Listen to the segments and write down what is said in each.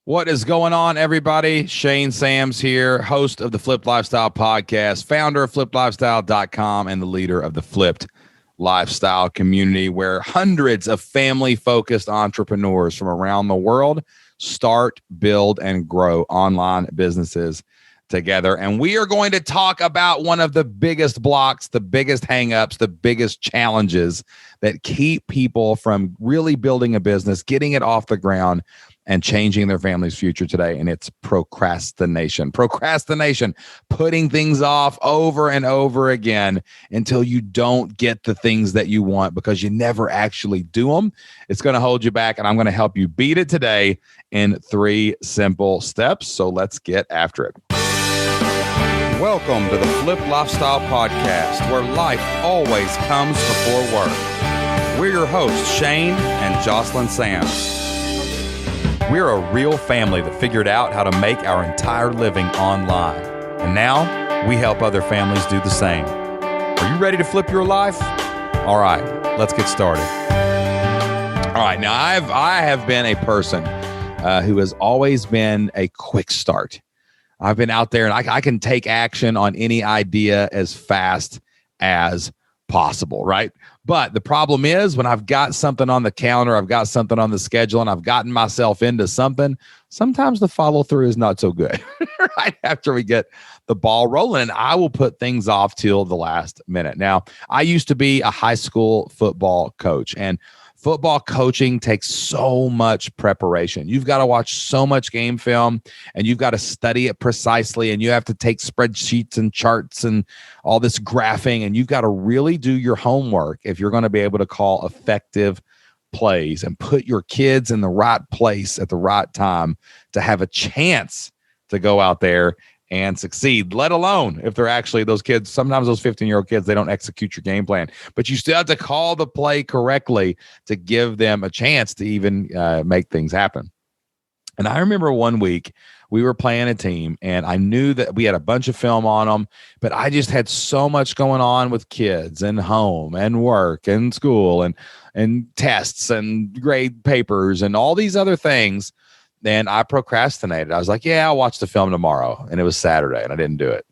What is going on, everybody? Shane Sams here, host of the Flipped Lifestyle podcast, founder of flippedlifestyle.com, and the leader of the Flipped Lifestyle community, where hundreds of family-focused entrepreneurs from around the world start, build, and grow online businesses together. And we are going to talk about one of the biggest blocks, the biggest hangups, the biggest challenges that keep people from really building a business, getting it off the ground, and changing their family's future today. And it's procrastination. Procrastination, putting things off over and over again until you don't get the things that you want because you never actually do them. It's going to hold you back, and I'm going to help you beat it today in 3 simple steps. So let's get after it. Welcome to the Flip Lifestyle Podcast, where life always comes before work. We're your hosts, Shane and Jocelyn Sams. We're a real family that figured out how to make our entire living online. And now we help other families do the same. Are you ready to flip your life? All right, let's get started. All right, now I have been a person who has always been a quick start. I've been out there and I can take action on any idea as fast as possible, right? But the problem is when I've got something on the calendar, I've got something on the schedule, and I've gotten myself into something, sometimes the follow through is not so good right after we get the ball rolling. And I will put things off till the last minute. Now, I used to be a high school football coach, and football coaching takes so much preparation. You've got to watch so much game film, and you've got to study it precisely, and you have to take spreadsheets and charts and all this graphing, and you've got to really do your homework if you're going to be able to call effective plays and put your kids in the right place at the right time to have a chance to go out there and succeed, let alone if they're actually those kids. Sometimes those 15-year-old kids, they don't execute your game plan, but you still have to call the play correctly to give them a chance to even make things happen. And I remember one week we were playing a team, and I knew that we had a bunch of film on them, but I just had so much going on with kids and home and work and school and tests and grade papers and all these other things. Then I procrastinated. I was like, yeah, I'll watch the film tomorrow. And it was Saturday and I didn't do it.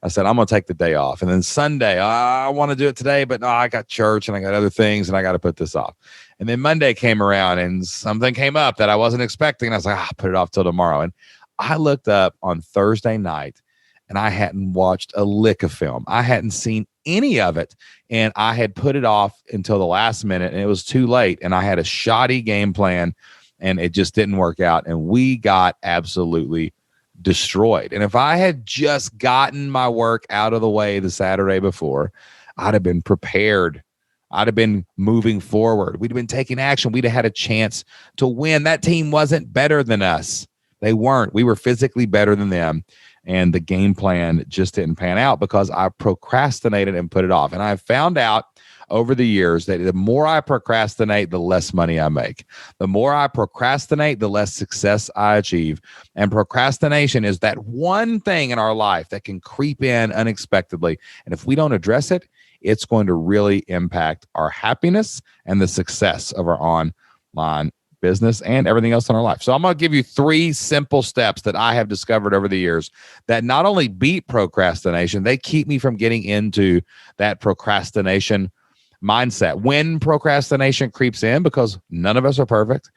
I said, I'm going to take the day off. And then Sunday, I want to do it today, but no, I got church and I got other things and I got to put this off. And then Monday came around and something came up that I wasn't expecting. And I was like, I'll put it off till tomorrow. And I looked up on Thursday night and I hadn't watched a lick of film. I hadn't seen any of it. And I had put it off until the last minute and it was too late. And I had a shoddy game plan. And it just didn't work out. And we got absolutely destroyed. And if I had just gotten my work out of the way the Saturday before, I'd have been prepared. I'd have been moving forward. We'd have been taking action. We'd have had a chance to win. That team wasn't better than us. They weren't. We were physically better than them. And the game plan just didn't pan out because I procrastinated and put it off. And I found out over the years that the more I procrastinate, the less money I make. The more I procrastinate, the less success I achieve. And procrastination is that one thing in our life that can creep in unexpectedly. And if we don't address it, it's going to really impact our happiness and the success of our online business and everything else in our life. So I'm going to give you 3 simple steps that I have discovered over the years that not only beat procrastination, they keep me from getting into that procrastination mindset. When procrastination creeps in, because none of us are perfect,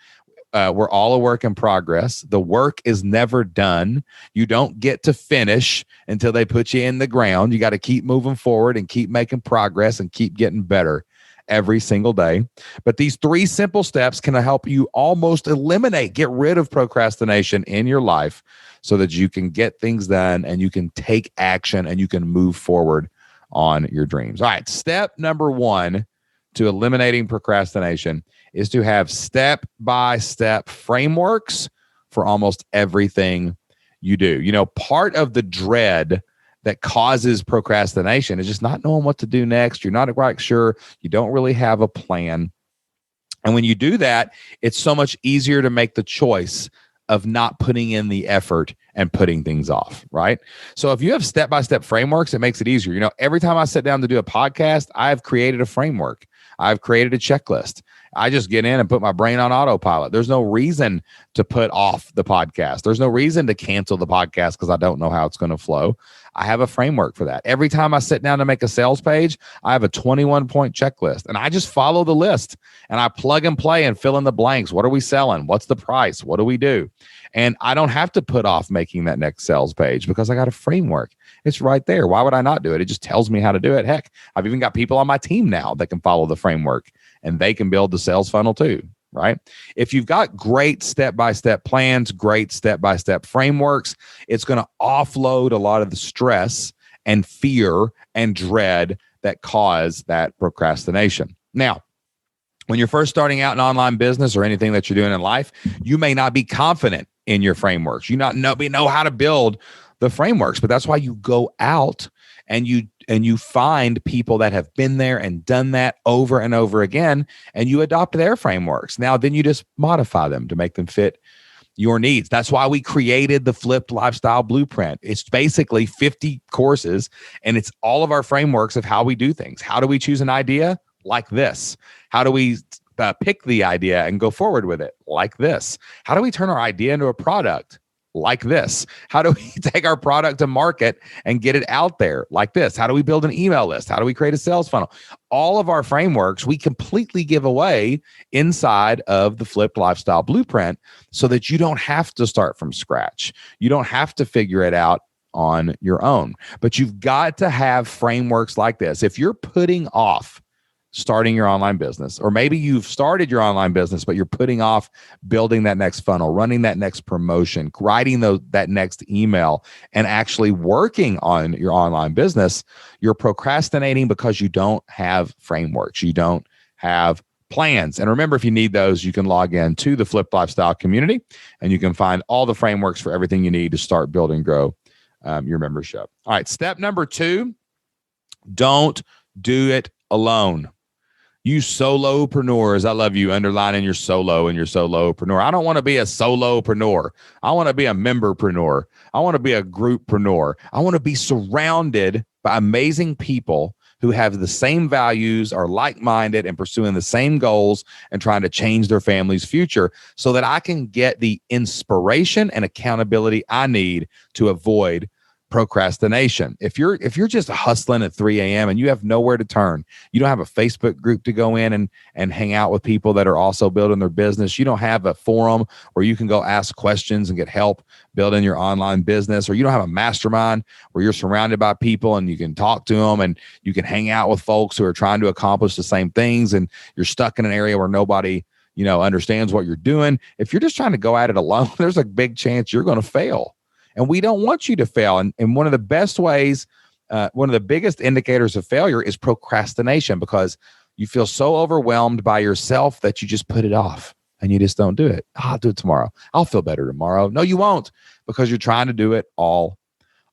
we're all a work in progress. The work is never done. You don't get to finish until they put you in the ground. You got to keep moving forward and keep making progress and keep getting better every single day. But these 3 simple steps can help you almost get rid of procrastination in your life so that you can get things done and you can take action and you can move forward on your dreams. All right. Step number 1 to eliminating procrastination is to have step-by-step frameworks for almost everything you do. You know, part of the dread that causes procrastination is just not knowing what to do next. You're not quite sure. You don't really have a plan. And when you do that, it's so much easier to make the choice of not putting in the effort and putting things off, right? So if you have step-by-step frameworks, it makes it easier. You know, every time I sit down to do a podcast, I've created a framework. I've created a checklist. I just get in and put my brain on autopilot. There's no reason to put off the podcast. There's no reason to cancel the podcast because I don't know how it's going to flow. I have a framework for that. Every time I sit down to make a sales page, I have a 21-point checklist, and I just follow the list and I plug and play and fill in the blanks. What are we selling? What's the price? What do we do? And I don't have to put off making that next sales page because I got a framework. It's right there. Why would I not do it? It just tells me how to do it. Heck, I've even got people on my team now that can follow the framework, and they can build the sales funnel too. Right? If you've got great step-by-step plans, great step-by-step frameworks, it's going to offload a lot of the stress and fear and dread that cause that procrastination. Now, when you're first starting out in online business or anything that you're doing in life, you may not be confident in your frameworks. You not know how to build the frameworks, but that's why you go out and you find people that have been there and done that over and over again, and you adopt their frameworks. Now, then you just modify them to make them fit your needs. That's why we created the Flipped Lifestyle Blueprint. It's basically 50 courses, and it's all of our frameworks of how we do things. How do we choose an idea? Like this. How do we pick the idea and go forward with it? Like this. How do we turn our idea into a product? Like this. How do we take our product to market and get it out there? Like this. How do we build an email list? How do we create a sales funnel? All of our frameworks we completely give away inside of the Flipped Lifestyle Blueprint so that you don't have to start from scratch. You don't have to figure it out on your own. But you've got to have frameworks like this. If you're putting off starting your online business, or maybe you've started your online business, but you're putting off building that next funnel, running that next promotion, writing that next email, and actually working on your online business, you're procrastinating because you don't have frameworks. You don't have plans. And remember, if you need those, you can log in to the Flipped Lifestyle community, and you can find all the frameworks for everything you need to start, build, and grow your membership. All right, step number 2, don't do it alone. You solopreneurs, I love you underlining your solo and your solopreneur. I don't want to be a solopreneur. I want to be a memberpreneur. I want to be a grouppreneur. I want to be surrounded by amazing people who have the same values, are like-minded, and pursuing the same goals and trying to change their family's future so that I can get the inspiration and accountability I need to avoid procrastination. If you're just hustling at 3 a.m. and you have nowhere to turn, you don't have a Facebook group to go in and hang out with people that are also building their business. You don't have a forum where you can go ask questions and get help building your online business, or you don't have a mastermind where you're surrounded by people and you can talk to them and you can hang out with folks who are trying to accomplish the same things, and you're stuck in an area where nobody understands what you're doing. If you're just trying to go at it alone, there's a big chance you're going to fail. And we don't want you to fail. And one of the best ways, one of the biggest indicators of failure is procrastination, because you feel so overwhelmed by yourself that you just put it off and you just don't do it. I'll do it tomorrow. I'll feel better tomorrow. No, you won't, because you're trying to do it all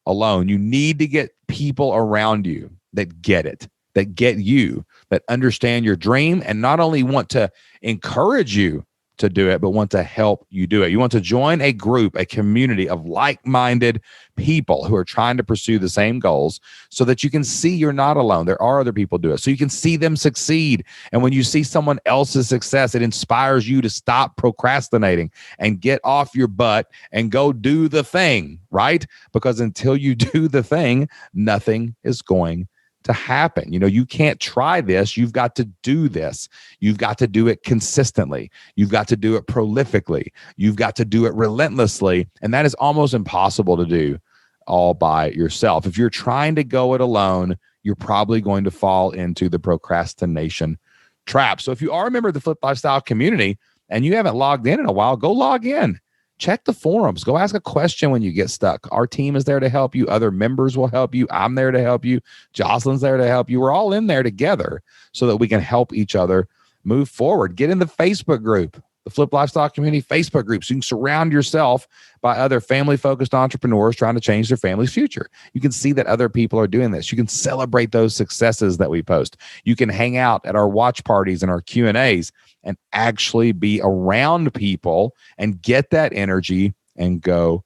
alone. You need to get people around you that get it, that get you, that understand your dream, and not only want to encourage you to do it, but want to help you do it. You want to join a group, a community of like-minded people who are trying to pursue the same goals, so that you can see you're not alone. There are other people do it. So you can see them succeed. And when you see someone else's success, it inspires you to stop procrastinating and get off your butt and go do the thing, right? Because until you do the thing, nothing is going to happen. You can't try this. You've got to do this. You've got to do it consistently. You've got to do it prolifically. You've got to do it relentlessly. And that is almost impossible to do all by yourself. If you're trying to go it alone, you're probably going to fall into the procrastination trap. So if you are a member of the Flipped Lifestyle community and you haven't logged in a while, go log in. Check the forums. Go ask a question when you get stuck. Our team is there to help you. Other members will help you. I'm there to help you. Jocelyn's there to help you. We're all in there together so that we can help each other move forward. Get in the Facebook group, the Flipped Lifestyle Community Facebook group, so you can surround yourself by other family-focused entrepreneurs trying to change their family's future. You can see that other people are doing this. You can celebrate those successes that we post. You can hang out at our watch parties and our Q&As and actually be around people and get that energy and go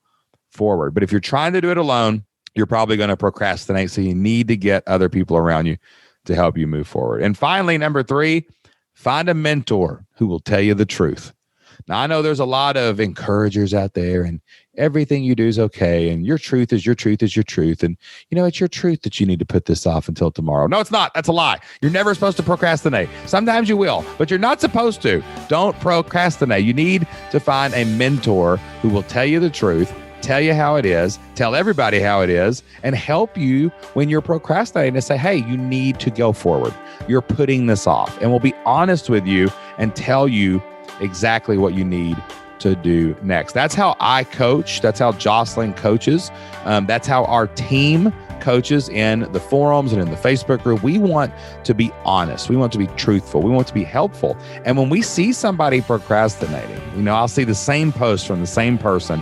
forward. But if you're trying to do it alone, you're probably going to procrastinate. So you need to get other people around you to help you move forward. And finally, number 3, find a mentor who will tell you the truth. Now, I know there's a lot of encouragers out there, and everything you do is okay, and your truth is your truth is your truth. And, it's your truth that you need to put this off until tomorrow. No, it's not. That's a lie. You're never supposed to procrastinate. Sometimes you will, but you're not supposed to. Don't procrastinate. You need to find a mentor who will tell you the truth, tell you how it is, tell everybody how it is, and help you when you're procrastinating to say, hey, you need to go forward. You're putting this off, and we'll be honest with you and tell you exactly what you need to do next. That's how I coach. That's how Jocelyn coaches. That's how our team coaches in the forums and in the Facebook group. We want to be honest. We want to be truthful. We want to be helpful. And when we see somebody procrastinating, I'll see the same post from the same person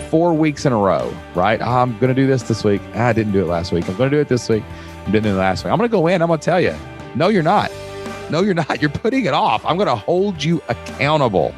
4 weeks in a row, right? I'm going to do this week. I didn't do it last week. I'm going to do it this week. I didn't do it last week. I'm going to go in. I'm going to tell you, no, you're not. No, you're not. You're putting it off. I'm going to hold you accountable,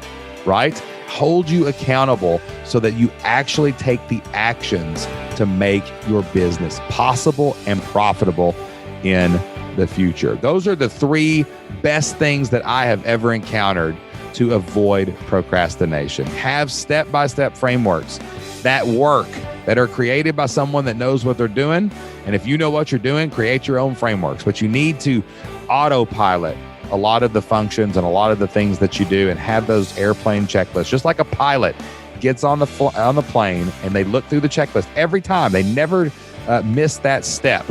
right? Hold you accountable so that you actually take the actions to make your business possible and profitable in the future. Those are the 3 best things that I have ever encountered to avoid procrastination. Have step-by-step frameworks that work, that are created by someone that knows what they're doing. And if you know what you're doing, create your own frameworks. But you need to autopilot a lot of the functions and a lot of the things that you do and have those airplane checklists. Just like a pilot gets on the plane and they look through the checklist every time. They never miss that step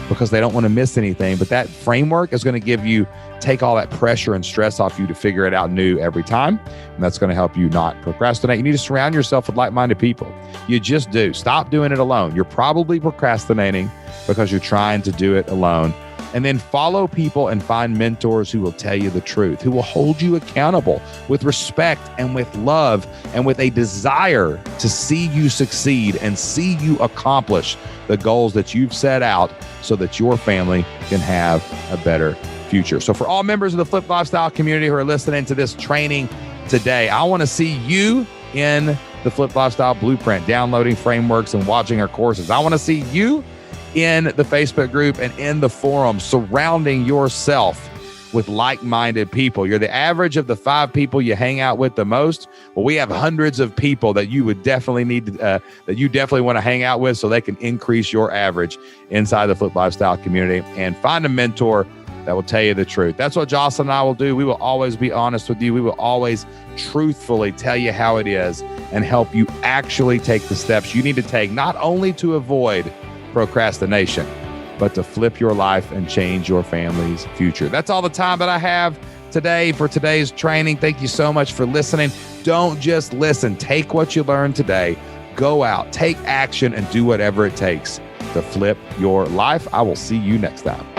because they don't want to miss anything. But that framework is going to take all that pressure and stress off you to figure it out new every time. And that's going to help you not procrastinate. You need to surround yourself with like-minded people. You just do. Stop doing it alone. You're probably procrastinating because you're trying to do it alone. And then follow people and find mentors who will tell you the truth, who will hold you accountable with respect and with love and with a desire to see you succeed and see you accomplish the goals that you've set out so that your family can have a better future. So for all members of the Flip Lifestyle community who are listening to this training today, I want to see you in the Flip Lifestyle Blueprint, downloading frameworks and watching our courses. I want to see you in the Facebook group and in the forum, surrounding yourself with like-minded people. You're the average of the 5 people you hang out with the most. Well, we have hundreds of people that you would definitely need that you definitely want to hang out with so they can increase your average inside the Flip Lifestyle community. And find a mentor that will tell you the truth. That's what Jocelyn and I will do. We will always be honest with you. We will always truthfully tell you how it is and help you actually take the steps you need to take, not only to avoid procrastination, but to flip your life and change your family's future. That's all the time that I have today for today's training. Thank you so much for listening. Don't just listen. Take what you learned today, go out, take action, and do whatever it takes to flip your life. I will see you next time.